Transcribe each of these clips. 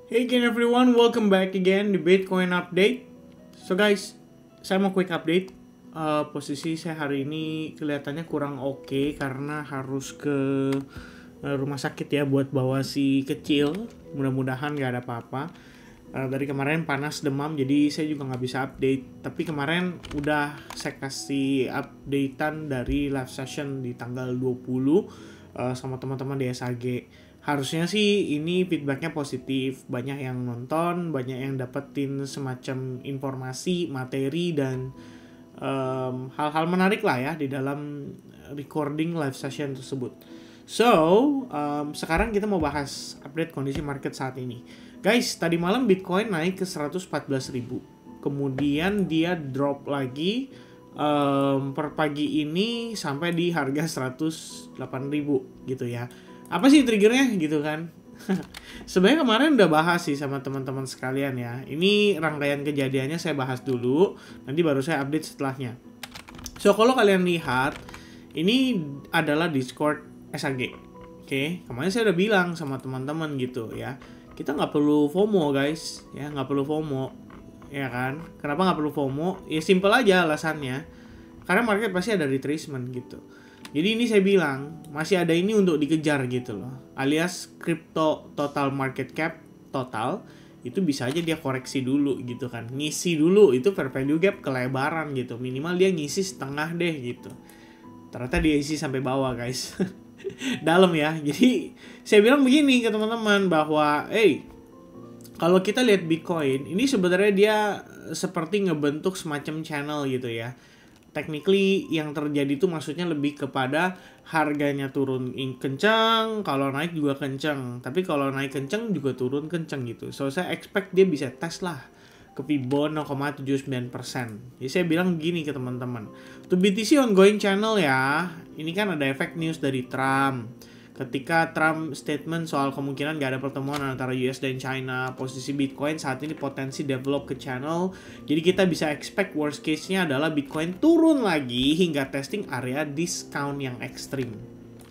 Hey again everyone, welcome back again di Bitcoin Update. So guys, saya mau quick update. Posisi saya hari ini kelihatannya kurang oke karena harus ke rumah sakit ya buat bawa si kecil. Mudah-mudahan gak ada apa-apa. Dari kemarin panas demam jadi saya juga nggak bisa update. Tapi kemarin udah saya kasih updatean dari live session di tanggal 20 sama teman-teman di SAG. Harusnya sih ini feedbacknya positif, banyak yang nonton, banyak yang dapetin semacam informasi, materi, dan hal-hal menarik lah ya di dalam recording live session tersebut. So, sekarang kita mau bahas update kondisi market saat ini. Guys, tadi malam Bitcoin naik ke 114.000. Kemudian dia drop lagi per pagi ini sampai di harga 108.000 gitu ya. Apa sih triggernya gitu kan? Sebenarnya kemarin udah bahas sih sama teman-teman sekalian ya. Ini rangkaian kejadiannya saya bahas dulu, nanti baru saya update setelahnya. So kalau kalian lihat, ini adalah Discord SAG. Oke, kemarin saya udah bilang sama teman-teman gitu ya. Kita nggak perlu FOMO guys, ya nggak perlu FOMO, ya kan? Kenapa nggak perlu FOMO? Ya simple aja alasannya. Karena market pasti ada retracement gitu. Jadi ini saya bilang, masih ada ini untuk dikejar gitu loh. Alias crypto total market cap total, itu bisa aja dia koreksi dulu gitu kan. Ngisi dulu, itu fair value gap kelebaran gitu. Minimal dia ngisi setengah deh gitu. Ternyata dia isi sampai bawah guys. Dalam ya. Jadi saya bilang begini ke teman-teman bahwa, kalau kita lihat Bitcoin, ini sebenarnya dia seperti ngebentuk semacam channel gitu ya. Technically yang terjadi itu maksudnya lebih kepada harganya turun kencang, kalau naik juga kencang. Tapi kalau naik kencang juga turun kencang gitu. So saya expect dia bisa tes lah ke Fibon 0,79%. Jadi saya bilang gini ke teman-teman. To BTC ongoing channel ya. Ini kan ada efek news dari Trump. Ketika Trump statement soal kemungkinan gak ada pertemuan antara US dan China, posisi Bitcoin saat ini potensi develop ke channel. Jadi kita bisa expect worst case-nya adalah Bitcoin turun lagi hingga testing area discount yang ekstrim.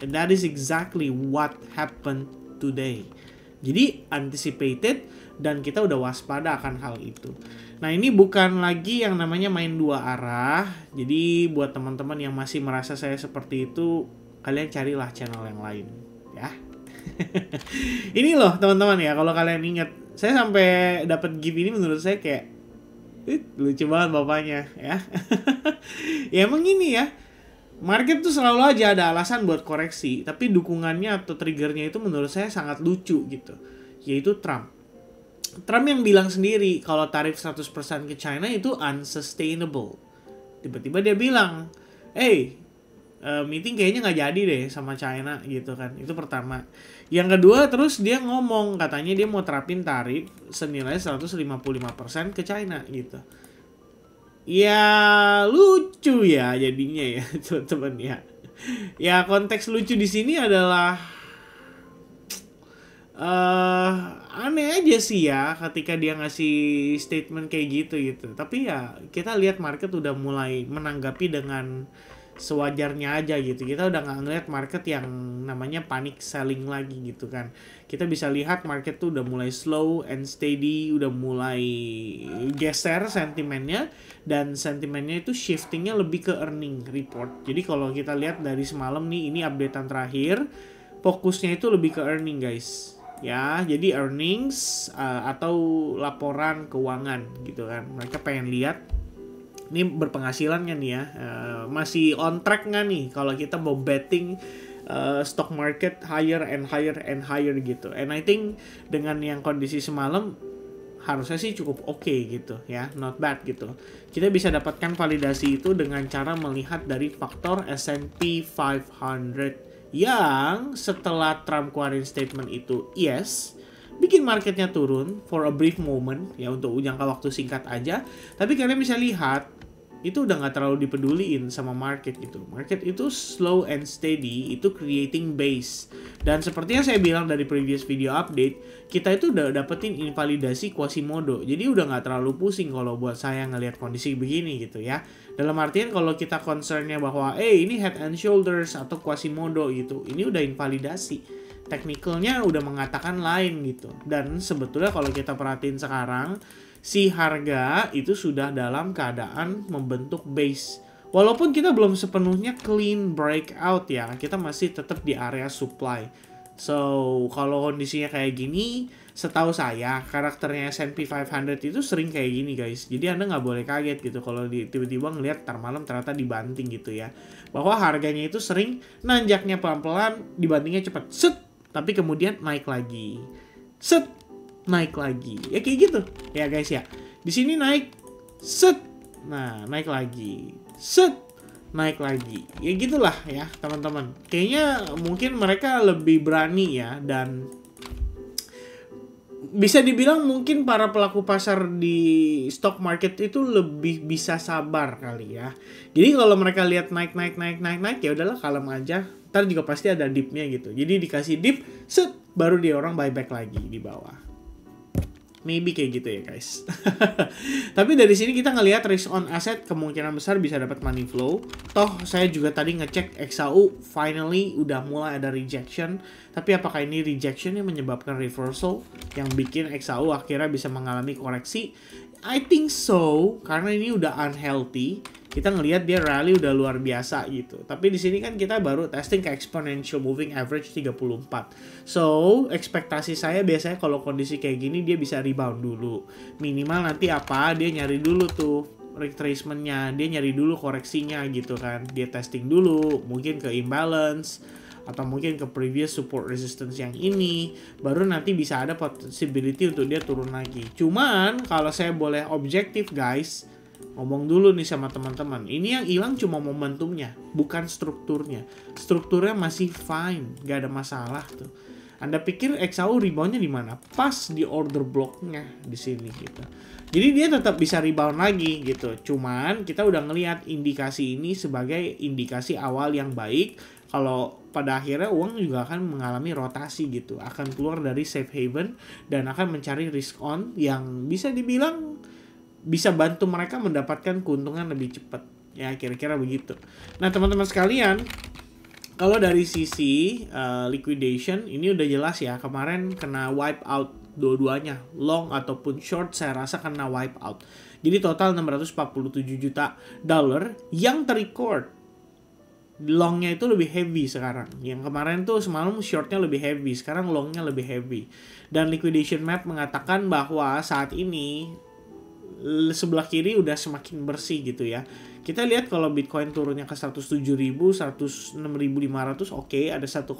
And that is exactly what happened today. Jadi anticipated dan kita udah waspada akan hal itu. Nah ini bukan lagi yang namanya main dua arah. Jadi buat teman-teman yang masih merasa saya seperti itu, kalian carilah channel yang lain ya. Ini loh teman-teman ya, kalau kalian ingat, saya sampai dapat gift ini menurut saya kayak lucu banget bapaknya ya. Ya emang ini ya, market tuh selalu aja ada alasan buat koreksi, tapi dukungannya atau triggernya itu menurut saya sangat lucu gitu, yaitu Trump. Trump yang bilang sendiri kalau tarif 100% ke China itu unsustainable. Tiba-tiba dia bilang, meeting kayaknya nggak jadi deh sama China gitu kan. Itu pertama. Yang kedua, terus dia ngomong katanya dia mau terapin tarif senilai 155% ke China gitu. Ya lucu ya jadinya ya teman-teman ya. Ya konteks lucu di sini adalah aneh aja sih ya ketika dia ngasih statement kayak gitu. Tapi ya kita lihat market udah mulai menanggapi dengan sewajarnya aja gitu. Kita udah nggak ngeliat market yang namanya panic selling lagi gitu kan. Kita bisa lihat market tuh udah mulai slow and steady, udah mulai geser sentimennya, dan sentimennya itu shiftingnya lebih ke earning report. Jadi kalau kita lihat dari semalam nih, ini updatean terakhir, fokusnya itu lebih ke earning guys. Ya, jadi earnings atau laporan keuangan gitu kan. Mereka pengen lihat ini berpenghasilan nggak nih ya, masih on track nggak nih kalau kita mau betting stock market higher and higher and higher gitu. And I think dengan yang kondisi semalam harusnya sih cukup oke gitu ya, not bad gitu. Kita bisa dapatkan validasi itu dengan cara melihat dari faktor S&P 500 yang setelah Trump keluarin statement itu bikin marketnya turun for a brief moment ya, untuk jangka waktu singkat aja. Tapi kalian bisa lihat itu udah nggak terlalu dipeduliin sama market gitu. Market itu slow and steady, itu creating base. Dan seperti yang saya bilang dari previous video update, kita itu udah dapetin invalidasi Quasimodo. Jadi udah nggak terlalu pusing kalau buat saya ngelihat kondisi begini gitu ya. Dalam artian kalau kita concernnya bahwa ini head and shoulders atau Quasimodo gitu, ini udah invalidasi. technicalnya udah mengatakan lain gitu. Dan sebetulnya kalau kita perhatiin sekarang, si harga itu sudah dalam keadaan membentuk base. Walaupun kita belum sepenuhnya clean breakout ya, kita masih tetap di area supply. So, kalau kondisinya kayak gini, setahu saya karakternya S&P 500 itu sering kayak gini guys. Jadi Anda nggak boleh kaget gitu kalau tiba-tiba ngelihat tar malam ternyata dibanting gitu ya. Bahwa harganya itu sering nanjaknya pelan-pelan, dibantingnya cepat. Set, tapi kemudian naik lagi. Set, naik lagi. Ya kayak gitu. Ya guys ya. Di sini naik, set. Nah, naik lagi. Set, naik lagi. Ya gitulah ya teman-teman. Kayaknya mungkin mereka lebih berani ya, dan bisa dibilang mungkin para pelaku pasar di stock market itu lebih bisa sabar kali ya. Jadi kalau mereka lihat naik ya udahlah kalem aja. Ntar juga pasti ada dipnya gitu. Jadi dikasih dip, set, baru dia orang buyback lagi di bawah. Maybe kayak gitu ya guys. Tapi dari sini kita ngelihat risk on asset kemungkinan besar bisa dapat money flow. Toh saya juga tadi ngecek XAU finally udah mulai ada rejection. Tapi apakah ini rejection yang menyebabkan reversal yang bikin XAU akhirnya bisa mengalami koreksi? I think so, karena ini udah unhealthy. Kita ngelihat dia rally udah luar biasa gitu. Tapi di sini kan kita baru testing ke exponential moving average 34. So, ekspektasi saya biasanya kalau kondisi kayak gini dia bisa rebound dulu. Minimal nanti apa? Dia nyari dulu tuh retracement-nya, dia nyari dulu koreksinya gitu kan. Dia testing dulu, mungkin ke imbalance atau mungkin ke previous support resistance yang ini, baru nanti bisa ada possibility untuk dia turun lagi. Cuman kalau saya boleh objektif guys, ngomong dulu nih sama teman-teman, ini yang hilang cuma momentumnya, bukan strukturnya. Strukturnya masih fine, gak ada masalah tuh. Anda pikir XAU reboundnya di mana? Pas di order blocknya di sini gitu. Jadi dia tetap bisa rebound lagi gitu. Cuman kita udah ngelihat indikasi ini sebagai indikasi awal yang baik. Kalau pada akhirnya uang juga akan mengalami rotasi gitu, akan keluar dari safe haven dan akan mencari risk on yang bisa dibilang bisa bantu mereka mendapatkan keuntungan lebih cepat. Ya kira-kira begitu. Nah teman-teman sekalian, kalau dari sisi liquidation ini udah jelas ya, kemarin kena wipe out dua-duanya, long ataupun short saya rasa kena wipe out. Jadi total 647 juta dollar yang terrecord. Longnya itu lebih heavy sekarang. Yang kemarin tuh semalam shortnya lebih heavy, sekarang longnya lebih heavy. Dan liquidation map mengatakan bahwa saat ini sebelah kiri udah semakin bersih gitu ya. Kita lihat kalau Bitcoin turunnya ke 107.000, 106.500, oke, ada 1,5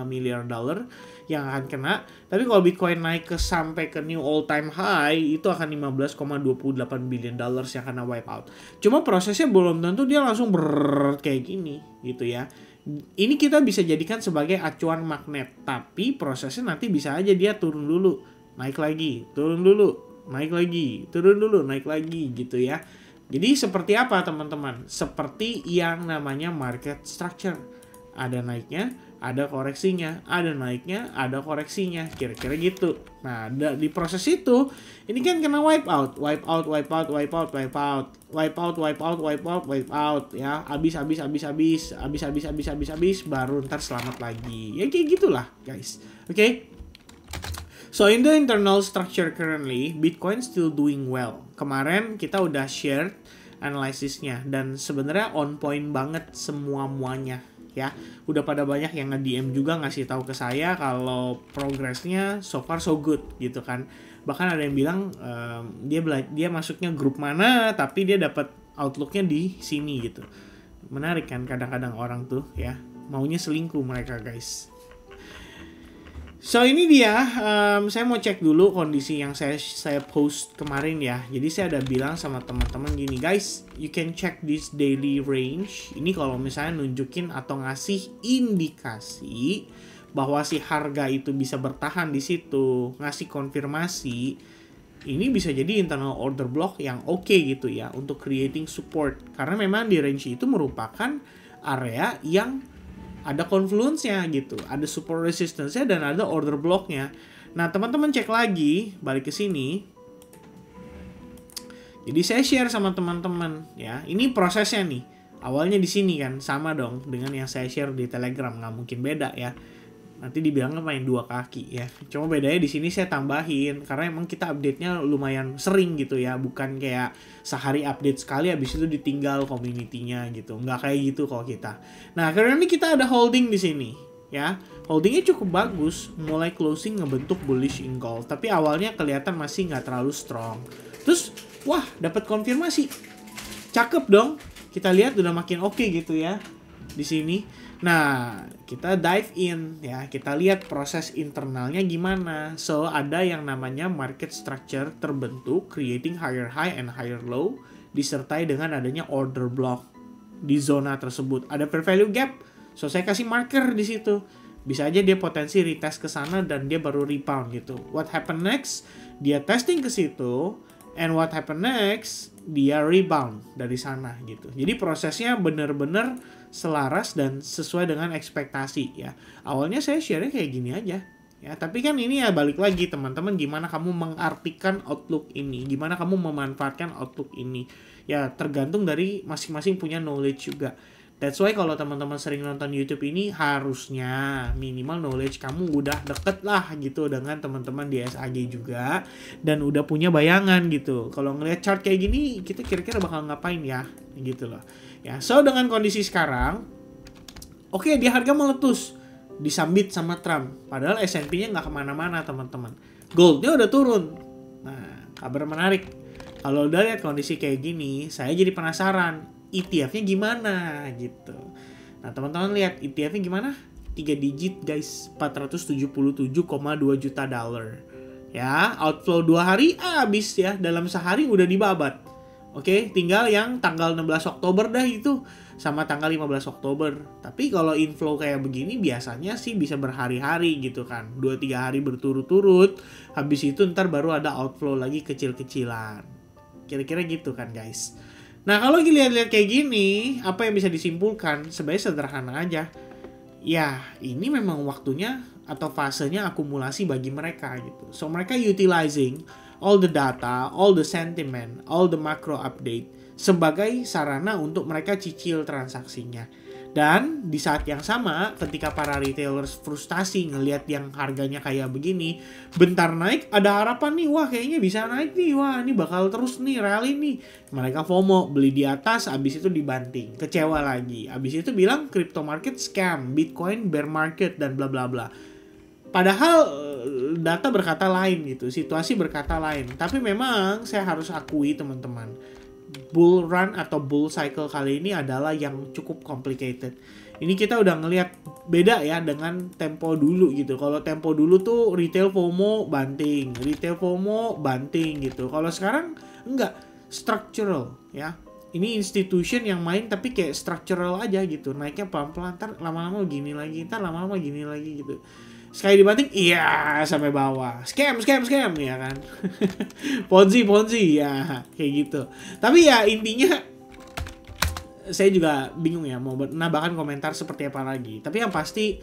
miliar dolar yang akan kena. Tapi kalau Bitcoin naik ke sampai ke new all time high, itu akan 15,28 billion dollars yang kena wipe out. Cuma prosesnya belum tentu dia langsung kayak gini gitu ya. Ini kita bisa jadikan sebagai acuan magnet, tapi prosesnya nanti bisa aja dia turun dulu, naik lagi, turun dulu, naik lagi, turun dulu, naik lagi gitu ya. Jadi seperti apa teman-teman? Seperti yang namanya market structure. Ada naiknya, ada koreksinya, ada naiknya, ada koreksinya, kira-kira gitu. Nah, di proses itu, ini kan kena wipe out, wipe out, wipe out, wipe out, wipe out, wipe out, wipe out, wipe out, wipe out, ya, habis, baru ntar selamat lagi. Ya kayak gitulah, guys. Oke? So in the internal structure currently, Bitcoin still doing well. Kemarin kita udah share analisisnya dan sebenarnya on point banget semuanya ya. Udah pada banyak yang nge-DM juga ngasih tahu ke saya kalau progresnya so far so good gitu kan. Bahkan ada yang bilang dia masuknya grup mana tapi dia dapat outlooknya di sini gitu. Menarik kan kadang-kadang orang tuh ya, maunya selingkuh mereka guys. So ini dia, saya mau cek dulu kondisi yang saya post kemarin ya. Jadi saya ada bilang sama teman-teman gini, guys, you can check this daily range. Ini kalau misalnya nunjukin atau ngasih indikasi bahwa si harga itu bisa bertahan di situ, ngasih konfirmasi, ini bisa jadi internal order block yang oke gitu ya untuk creating support. Karena memang di range itu merupakan area yang ada confluence-nya gitu, ada support resistance-nya dan ada order block-nya. Nah, teman-teman cek lagi, balik ke sini. Jadi saya share sama teman-teman ya. Ini prosesnya nih. Awalnya di sini kan sama dong dengan yang saya share di Telegram, nggak mungkin beda ya. Nanti dibilangnya main dua kaki ya. Cuma bedanya di sini saya tambahin karena emang kita update-nya lumayan sering gitu ya, bukan kayak sehari update sekali habis itu ditinggal community-nya gitu. Nggak kayak gitu kalau kita. Nah, karena ini kita ada holding di sini ya. Holdingnya cukup bagus, mulai closing ngebentuk bullish in gold, tapi awalnya kelihatan masih nggak terlalu strong. Terus, wah, dapat konfirmasi, cakep dong. Kita lihat udah makin oke gitu ya di sini. Nah, kita dive in ya, kita lihat proses internalnya gimana. So, ada yang namanya market structure terbentuk, creating higher high and higher low, disertai dengan adanya order block di zona tersebut. Ada fair value gap, so saya kasih marker di situ. Bisa aja dia potensi retest ke sana dan dia baru rebound gitu. What happen next? Dia testing ke situ, and what happen next? Dia rebound dari sana gitu. Jadi prosesnya bener-bener selaras dan sesuai dengan ekspektasi ya. Awalnya saya share kayak gini aja. Ya, tapi kan ini ya balik lagi teman-teman, gimana kamu mengartikan outlook ini, gimana kamu memanfaatkan outlook ini. Ya tergantung dari masing-masing punya knowledge juga. That's why kalau teman-teman sering nonton YouTube ini harusnya minimal knowledge kamu udah deket lah gitu dengan teman-teman di SAG juga dan udah punya bayangan gitu. Kalau ngelihat chart kayak gini kita kira-kira bakal ngapain ya gitu loh. Ya, so dengan kondisi sekarang, oke, dia harga meletus disambit sama Trump. Padahal S&P-nya nggak kemana-mana teman-teman. Goldnya udah turun. Nah, kabar menarik. Kalau udah lihat kondisi kayak gini, saya jadi penasaran. ETF-nya gimana gitu. Nah, teman-teman lihat ETF-nya gimana? 3 digit guys, 477,2 juta dolar. Ya, outflow 2 hari habis ya, dalam sehari udah dibabat. Oke, tinggal yang tanggal 16 Oktober dah itu sama tanggal 15 Oktober. Tapi kalau inflow kayak begini biasanya sih bisa berhari-hari gitu kan. 2-3 hari berturut-turut, habis itu ntar baru ada outflow lagi kecil-kecilan. Kira-kira gitu kan guys. Nah, kalau lihat-lihat kayak gini, apa yang bisa disimpulkan? Sebenarnya sederhana aja. Ya, ini memang waktunya atau fasenya akumulasi bagi mereka gitu. So, mereka utilizing all the data, all the sentiment, all the macro update sebagai sarana untuk mereka cicil transaksinya. Dan di saat yang sama, ketika para retailers frustasi ngelihat yang harganya kayak begini, bentar naik, ada harapan nih, wah kayaknya bisa naik nih, wah ini bakal terus nih, rally nih. Mereka FOMO, beli di atas, abis itu dibanting, kecewa lagi. Abis itu bilang crypto market scam, Bitcoin bear market, dan bla bla bla. Padahal data berkata lain gitu, situasi berkata lain. Tapi memang saya harus akui teman-teman, bull run atau bull cycle kali ini adalah yang cukup complicated. Ini kita udah ngelihat beda ya dengan tempo dulu gitu. Kalau tempo dulu tuh retail FOMO banting, retail FOMO banting gitu. Kalau sekarang enggak, structural ya. Ini institution yang main tapi kayak structural aja gitu. Naiknya pelan-pelan, ntar lama-lama gini lagi, ntar lama-lama gini lagi gitu. Sekali dibanting, iya sampai bawah. Scam ya kan. Ponzi ya kayak gitu. Tapi ya intinya saya juga bingung ya mau menambahkan komentar seperti apa lagi. Tapi yang pasti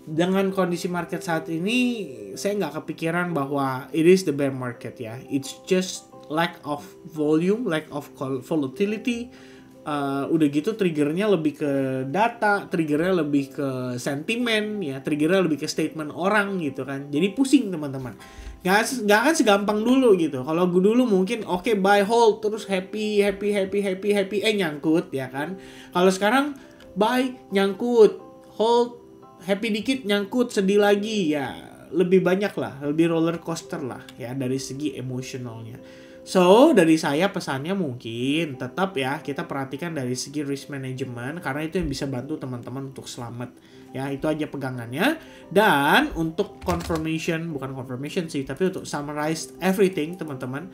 dengan kondisi market saat ini saya nggak kepikiran bahwa it is the bear market ya. It's just lack of volume, lack of volatility. Udah gitu triggernya lebih ke data, triggernya lebih ke sentimen, ya triggernya lebih ke statement orang gitu kan. Jadi pusing teman-teman. Gak akan segampang dulu gitu. Kalau gue dulu mungkin oke, buy hold terus happy nyangkut ya kan. Kalau sekarang buy nyangkut, hold happy dikit nyangkut, sedih lagi ya. Lebih banyak lah, lebih roller coaster lah ya dari segi emosionalnya. So, dari saya pesannya mungkin tetap ya kita perhatikan dari segi risk management karena itu yang bisa bantu teman-teman untuk selamat. Ya, itu aja pegangannya. Dan untuk bukan confirmation sih, tapi untuk summarize everything teman-teman.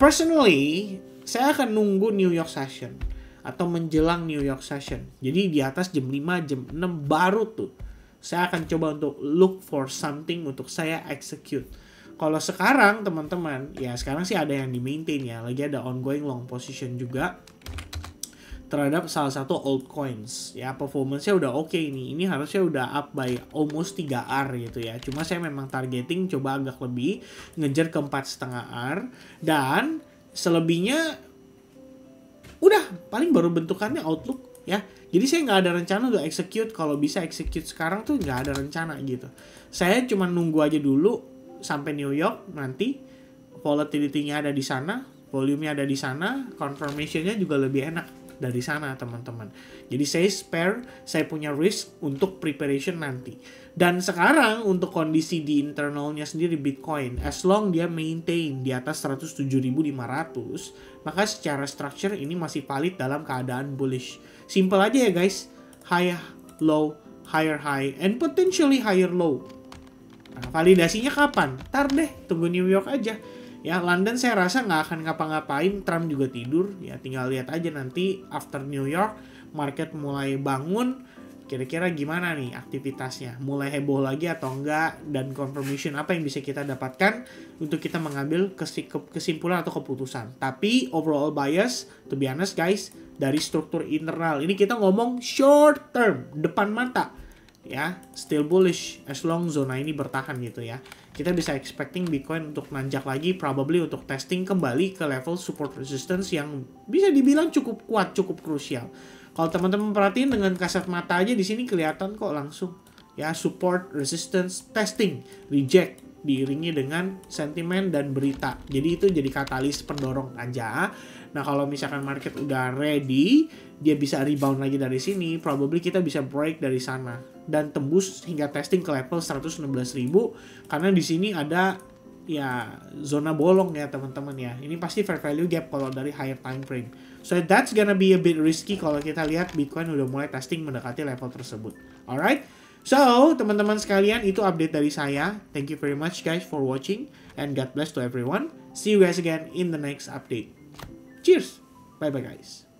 Personally, saya akan nunggu New York Session atau menjelang New York Session. Jadi di atas jam 5, jam 6 baru tuh saya akan coba untuk look for something untuk saya execute. Kalau sekarang teman-teman, ya sekarang sih ada yang di-maintain ya. Lagi ada ongoing long position juga terhadap salah satu altcoins. Ya performance-nya udah oke nih. Ini harusnya udah up by almost 3R gitu ya. Cuma saya memang targeting coba agak lebih, ngejar ke 4,5R. Dan selebihnya udah paling baru bentukannya outlook ya. Jadi saya nggak ada rencana untuk execute. Kalau bisa execute sekarang tuh nggak ada rencana gitu. Saya cuma nunggu aja dulu sampai New York nanti. Volatility-nya ada di sana, volume-nya ada di sana, confirmation-nya juga lebih enak dari sana teman-teman. Jadi saya spare, saya punya risk untuk preparation nanti. Dan sekarang untuk kondisi di internalnya sendiri Bitcoin, as long dia maintain di atas 107.500, maka secara structure ini masih valid dalam keadaan bullish. Simple aja ya guys, high low, higher high, and potentially higher low. Nah, validasinya kapan? Ntar deh, tunggu New York aja. Ya, London saya rasa nggak akan ngapa-ngapain, Trump juga tidur. Ya, tinggal lihat aja nanti after New York, market mulai bangun, kira-kira gimana nih aktivitasnya. Mulai heboh lagi atau enggak, dan confirmation apa yang bisa kita dapatkan untuk kita mengambil kesimpulan atau keputusan. Tapi overall bias, to be honest guys, dari struktur internal. Ini kita ngomong short term, depan mata. Ya, still bullish as long zona ini bertahan gitu ya. Kita bisa expecting Bitcoin untuk nanjak lagi, probably untuk testing kembali ke level support resistance yang bisa dibilang cukup kuat, cukup krusial. Kalau teman-teman perhatiin dengan kasat mata aja di sini kelihatan kok langsung ya, support resistance testing, reject diiringi dengan sentimen dan berita. Jadi itu jadi katalis pendorong aja. Nah, kalau misalkan market udah ready, dia bisa rebound lagi dari sini, probably kita bisa break dari sana dan tembus hingga testing ke level 116.000 karena di sini ada ya zona bolong ya teman-teman ya. Ini pasti fair value gap kalau dari higher time frame. So that's gonna be a bit risky kalau kita lihat Bitcoin udah mulai testing mendekati level tersebut. Alright? So, teman-teman sekalian, itu update dari saya. Thank you very much guys for watching and God bless to everyone. See you guys again in the next update. Cheers. Bye bye guys.